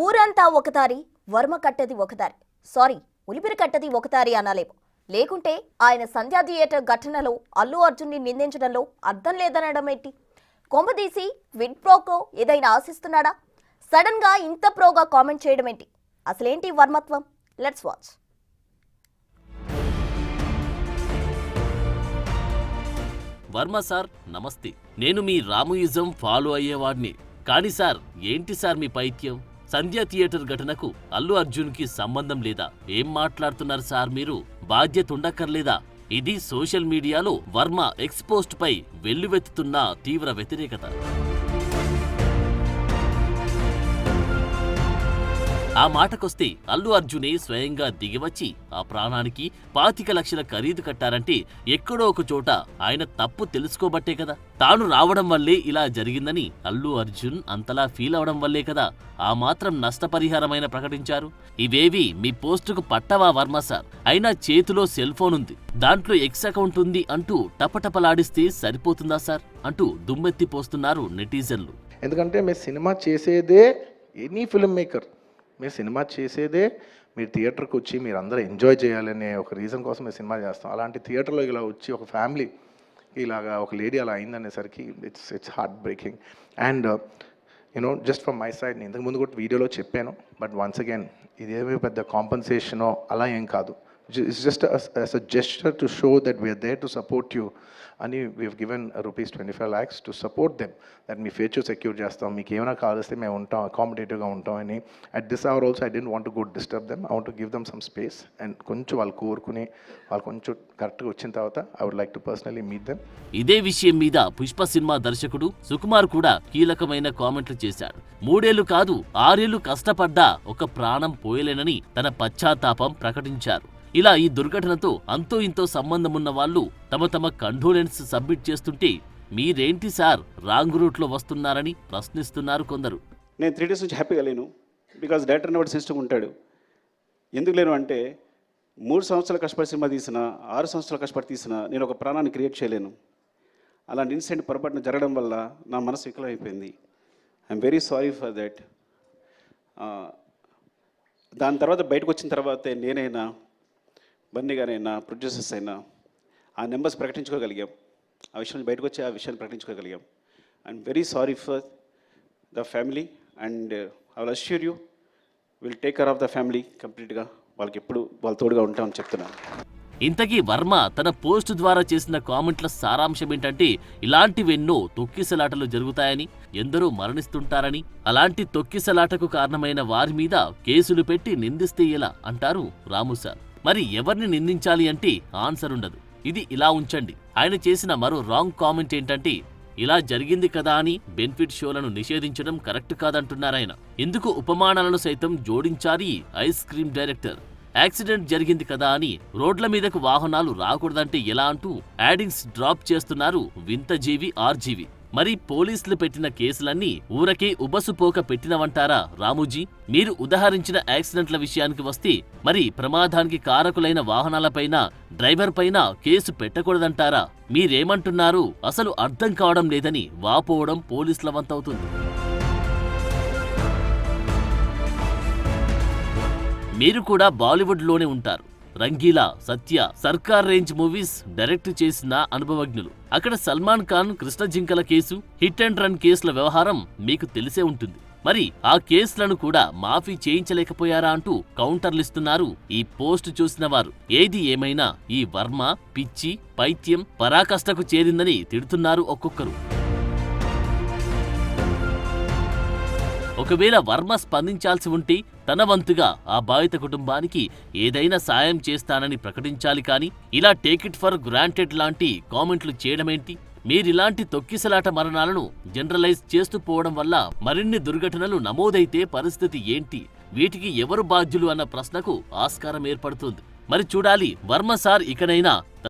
ఊరంతా ఒకదారి, వర్మ కట్టది ఒకదారి. సారీ, ఉలిపిరి కట్టది ఒకదారి అనాలేమో. లేకుంటే ఆయన సంధ్యా థియేటర్ ఘటనలో అల్లు అర్జున్ని నిందించడంలో అర్థం లేదనడం ఏంటి? కొంపదీసి విడ్ ప్రోకో ఏదైనా ఆశిస్తున్నాడా? సడన్ గా ఇంత ప్రోగా కామెంట్ చేయడం ఏంటి? అసలేంటి వర్మత్వం? Let's watch. వర్మ సార్ నమస్తే. నేను మీ రాముయిజం ఫాలో అయ్యేవాడిని. కానీ సార్, ఏంటి సార్ మీ పైత్యం? సంధ్యా థియేటర్ ఘటనకు అల్లు అర్జున్కి సంబంధం లేదా? ఏం మాట్లాడుతున్నారు సార్ మీరు? బాధ్యత ఉండక్కర్లేదా? ఇది సోషల్ మీడియాలో వర్మ ఎక్స్పోస్ట్ పై వెల్లువెత్తుతున్న తీవ్ర వ్యతిరేకత. ఆ మాటకొస్తే అల్లు అర్జునే స్వయంగా దిగివచ్చి ఆ ప్రాణానికి 25 లక్షల ఖరీదు కట్టారంటే ఎక్కడో ఒక చోట ఆయన తప్పు తెలుసుకోబట్టే కదా. తాను రావడం వల్లే ఇలా జరిగిందని అల్లు అర్జున్ అంతలా ఫీల్ అవడం వల్లే కదా ఆ మాత్రం నష్టపరిహారమైన ప్రకటించారు. ఇవేవి మీ పోస్టుకు పట్టవా వర్మ సార్? అయినా చేతిలో సెల్ ఫోన్ ఉంది, దాంట్లో ఎక్స్ అకౌంట్ ఉంది అంటూ టపటపలాడిస్తే సరిపోతుందా సార్ అంటూ దుమ్మెత్తిపోస్తున్నారు నెటిజన్లు. ఎందుకంటే మీరు సినిమా చేసేదే ఎనీ ఫిల్మ్ మేకర్, మీరు సినిమా చేసేదే మీరు థియేటర్కి వచ్చి మీరు అందరూ ఎంజాయ్ చేయాలనే ఒక రీజన్ కోసం మేము సినిమా చేస్తాం. అలాంటి థియేటర్లో ఇలా వచ్చి ఒక ఫ్యామిలీ ఇలాగా ఒక లేడీ అలా అయిందనేసరికి it's heartbreaking. And you know just from my side, నేను ఇంతకుముందు కూడా వీడియోలో చెప్పాను, బట్ వన్స్ అగైన్ ఇదేమీ పెద్ద కాంపన్సేషనో అలా ఏం కాదు. It's just as a gesture to show that we are there to support you అని we have given rupees 25 lakhs to support them, that మీ ఫ్యూచర్ సెక్యూర్ చేస్తాం, మీకు ఏమైనా కావాల్స్తే మేము ఉంటాం, అకామిడేటివ్గా ఉంటాం అని. At this hour also I didn't want to go disturb them, I want to give them some space. And కొంచెం వాళ్ళు కోరుకుని వాళ్ళు కొంచెం కరెక్ట్గా వచ్చిన తర్వాత I would like to personally meet them. ఇదే విషయం మీద పుష్ప సినిమా దర్శకుడు సుకుమార్ కూడా కీలకమైన కామెంట్లు చేశాడు. 3 ఏళ్లు కాదు 6 ఏళ్లు కష్టపడ్డా ఒక ప్రాణం పోయలేనని తన పశ్చాత్తాపం ప్రకటించారు. ఇలా ఈ దుర్ఘటనతో అంతో ఇంతో సంబంధమున్న వాళ్ళు తమ కండోలెన్స్ సబ్మిట్ చేస్తుంటే మీరేంటి సార్ రాంగ్ రూట్లో వస్తున్నారని ప్రశ్నిస్తున్నారు కొందరు. నేను 3 days నుంచి హ్యాపీగా లేను, బికాజ్ డైరెక్టర్ అనేవాడు సిస్టమ్ ఉంటాడు. ఎందుకు లేను అంటే 3 సంవత్సరాలు కష్టపడి సినిమా తీసిన, 6 సంవత్సరాలు కష్టపడి తీసిన నేను ఒక ప్రాణాన్ని క్రియేట్ చేయలేను. అలాంటి ఇన్సిడెంట్ పొరపాటున జరగడం వల్ల నా మనసు వికలమైపోయింది. I'm very sorry for that. దాని తర్వాత బయటకు వచ్చిన తర్వాతే నేనైనా బన్నీ గారైనా ప్రొడ్యూసర్స్ అయినా ఆ నెంబర్స్ ప్రకటించుకోగలిగాం. ఆ విషయం బయటకు వచ్చి ఆ విషయాన్ని ప్రకటించుకోగలిగాం. I'm very sorry for the family and I will assure you will take care of the family కంప్లీట్గా. వాళ్ళకి ఎప్పుడు వాళ్ళ తోడుగా ఉంటామని చెప్తున్నాను. ఇంతకీ వర్మ తన పోస్టు ద్వారా చేసిన కామెంట్ల సారాంశం ఏంటంటే ఇలాంటివెన్నో తొక్కిసలాటలు జరుగుతాయని, ఎందరో మరణిస్తుంటారని, అలాంటి తొక్కిసలాటకు కారణమైన వారి మీద కేసులు పెట్టి నిందిస్తే ఎలా అంటారు రాము సార్. మరి ఎవరిని నిందించాలి అంటే ఆన్సర్ ఉండదు. ఇది ఇలా ఉంచండి. ఆయన చేసిన మరో రాంగ్ కామెంట్ ఏంటంటే ఇలా జరిగింది కదా అని బెనిఫిట్ షోలను నిషేధించడం కరెక్ట్ కాదంటున్నారాయన. ఇందుకు ఉపమానాలను సైతం జోడించారి ఐస్ క్రీమ్ డైరెక్టర్. యాక్సిడెంట్ జరిగింది కదా అని రోడ్ల మీదకు వాహనాలు రాకూడదంటే ఎలా అంటూ యాడింగ్స్ డ్రాప్ చేస్తున్నారు వింత జీవి ఆర్జీవి. మరి పోలీసులు పెట్టిన కేసులన్నీ ఊరకే ఉబసుపోక పెట్టినవంటారా రాముజీ? మీరు ఉదహరించిన యాక్సిడెంట్ల విషయానికి వస్తే మరి ప్రమాదానికి కారకులైన వాహనాలపైన, డ్రైవర్ పైన కేసు పెట్టకూడదంటారా? మీరేమంటున్నారు? అసలు అర్థం కావడం లేదని వాపోవడం పోలీసుల వంతవుతుంది. మీరు కూడా బాలీవుడ్లోనే ఉంటారు. రంగీలా, సత్య, సర్కార్ రేంజ్ మూవీస్ డైరెక్ట్ చేసిన అనుభవజ్ఞులు. అక్కడ సల్మాన్ ఖాన్ కృష్ణ జింకల కేసు, హిట్ అండ్ రన్ కేసుల వ్యవహారం మీకు తెలిసే ఉంటుంది. మరి ఆ కేసులను కూడా మాఫీ చేయించలేకపోయారా అంటూ కౌంటర్లిస్తున్నారు ఈ పోస్ట్ చూసిన వారు. ఏది ఏమైనా ఈ వర్మ పిచ్చి, పైత్యం, పరాకష్టకు చేరిందని తిడుతున్నారు ఒక్కొక్కరు. ఒకవేళ వర్మ స్పందించాల్సి ఉంటే తన వంతుగా ఆ బాధిత కుటుంబానికి ఏదైనా సాయం చేస్తానని ప్రకటించాలి కానీ ఇలా టేక్ ఇట్ ఫర్ గ్రాంటెడ్ లాంటి కామెంట్లు చేయడమేంటి? మీరిలాంటి తొక్కిసలాట మరణాలను జనరలైజ్ చేస్తూ పోవడం వల్ల మరిన్ని దుర్ఘటనలు నమోదైతే పరిస్థితి ఏంటి? వీటికి ఎవరు బాధ్యులు అన్న ప్రశ్నకు ఆస్కారం ఏర్పడుతుంది. మరి చూడాలి వర్మ సార్ ఇకనైనా